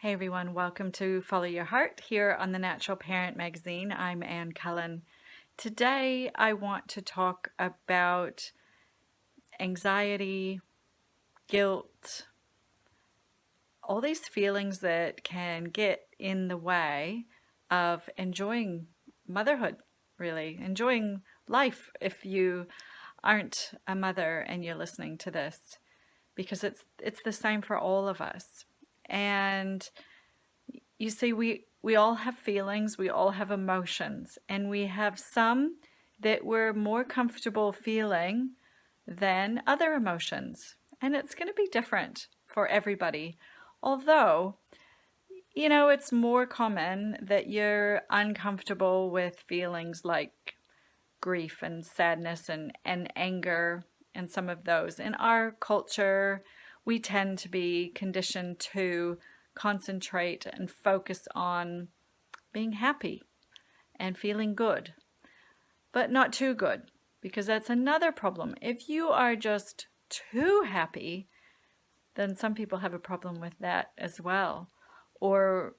Hey everyone, welcome to Follow Your Heart here on the Natural Parent Magazine. I'm Ann Cullen. Today I want to talk about anxiety, guilt, all these feelings that can get in the way of enjoying motherhood, really, enjoying life if you aren't a mother and you're listening to this, because it's the same for all of us. And you see, we all have feelings, we all have emotions, and we have some that we're more comfortable feeling than other emotions. And it's going to be different for everybody. Although, it's more common that you're uncomfortable with feelings like grief and sadness and anger and some of those. In our culture, we tend to be conditioned to concentrate and focus on being happy and feeling good, but not too good, because that's another problem. If you are just too happy, then some people have a problem with that as well. Or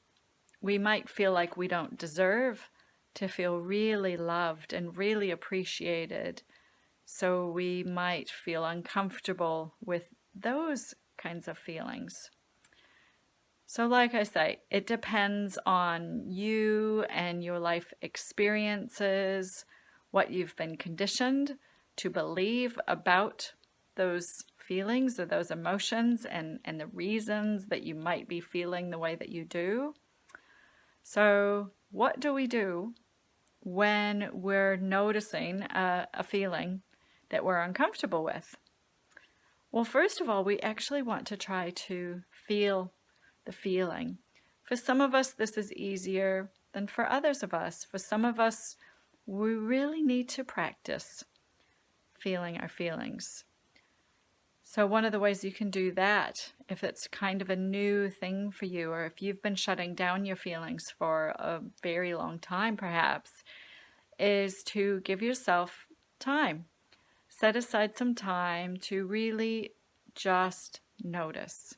we might feel like we don't deserve to feel really loved and really appreciated. So we might feel uncomfortable with those kinds of feelings. So like I say, it depends on you and your life experiences, what you've been conditioned to believe about those feelings or those emotions and the reasons that you might be feeling the way that you do. So what do we do when we're noticing a feeling that we're uncomfortable with? Well, first of all, we actually want to try to feel the feeling. For some of us, this is easier than for others of us. For some of us, we really need to practice feeling our feelings. So one of the ways you can do that, if it's kind of a new thing for you, or if you've been shutting down your feelings for a very long time perhaps, is to give yourself time. Set aside some time to really just notice.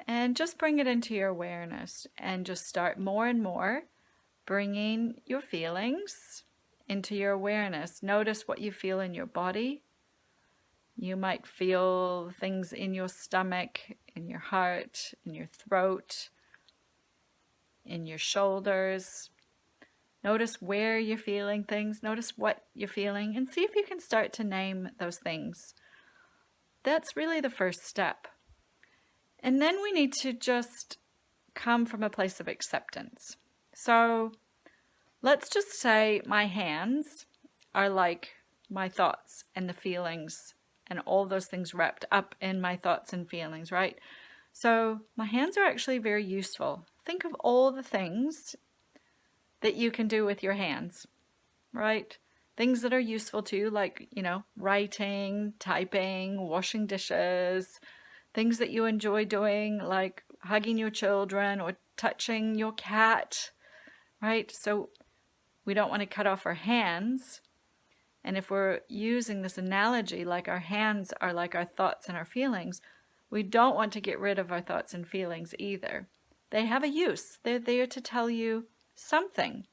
And just bring it into your awareness and just start more and more bringing your feelings into your awareness. Notice what you feel in your body. You might feel things in your stomach, in your heart, in your throat, in your shoulders. Notice where you're feeling things. Notice what you're feeling and see if you can start to name those things. That's really the first step. And then we need to just come from a place of acceptance. So let's just say my hands are like my thoughts and the feelings and all those things wrapped up in my thoughts and feelings, right? So my hands are actually very useful. Think of all the things that you can do with your hands, right? Things that are useful to you, like, writing, typing, washing dishes, things that you enjoy doing, like hugging your children or touching your cat, right? So we don't want to cut off our hands. And if we're using this analogy, like our hands are like our thoughts and our feelings, we don't want to get rid of our thoughts and feelings either. They have a use. They're there to tell you something.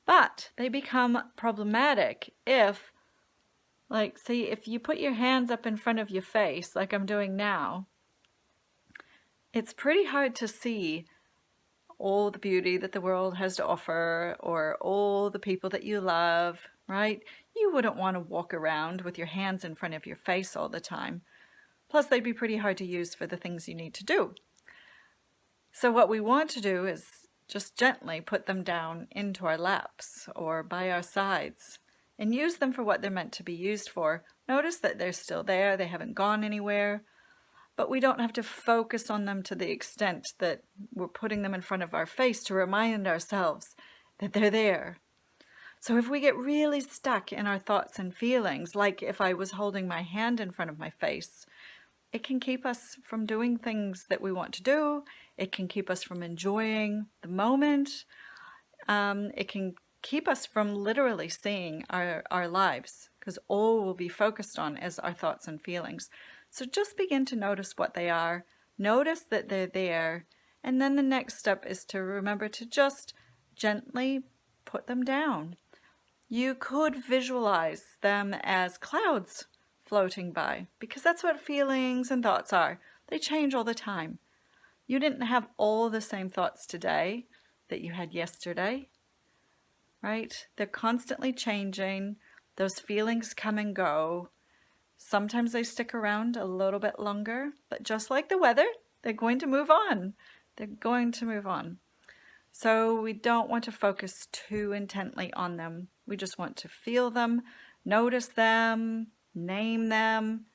But they become problematic if, if you put your hands up in front of your face, like I'm doing now, it's pretty hard to see all the beauty that the world has to offer or all the people that you love, right? You wouldn't want to walk around with your hands in front of your face all the time. Plus, they'd be pretty hard to use for the things you need to do. So what we want to do is just gently put them down into our laps or by our sides and use them for what they're meant to be used for. Notice that they're still there, they haven't gone anywhere, but we don't have to focus on them to the extent that we're putting them in front of our face to remind ourselves that they're there. So if we get really stuck in our thoughts and feelings, like if I was holding my hand in front of my face, it can keep us from doing things that we want to do. It can keep us from enjoying the moment. It can keep us from literally seeing our lives, because all we'll be focused on is our thoughts and feelings. So just begin to notice what they are. Notice that they're there And then the next step is to remember to just gently put them down. You could visualize them as clouds floating by, because that's what feelings and thoughts are. They change all the time. You didn't have all the same thoughts today that you had yesterday, right? They're constantly changing. Those feelings come and go. Sometimes they stick around a little bit longer, but just like the weather, they're going to move on. They're going to move on. So we don't want to focus too intently on them. We just want to feel them, notice them, name them,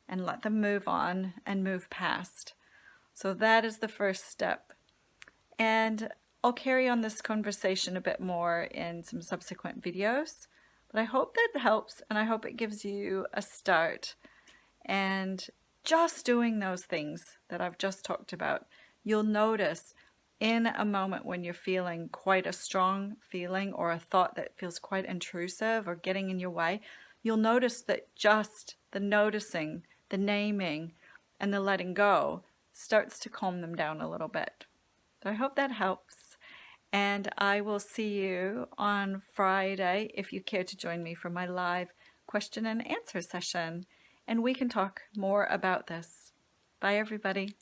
and let them move on and move past. So that is the first step. And I'll carry on this conversation a bit more in some subsequent videos. But I hope that helps, and I hope it gives you a start. And just doing those things that I've just talked about, you'll notice in a moment when you're feeling quite a strong feeling or a thought that feels quite intrusive or getting in your way, you'll notice that just the noticing, the naming, and the letting go starts to calm them down a little bit. So I hope that helps. And I will see you on Friday if you care to join me for my live question and answer session. And we can talk more about this. Bye, everybody.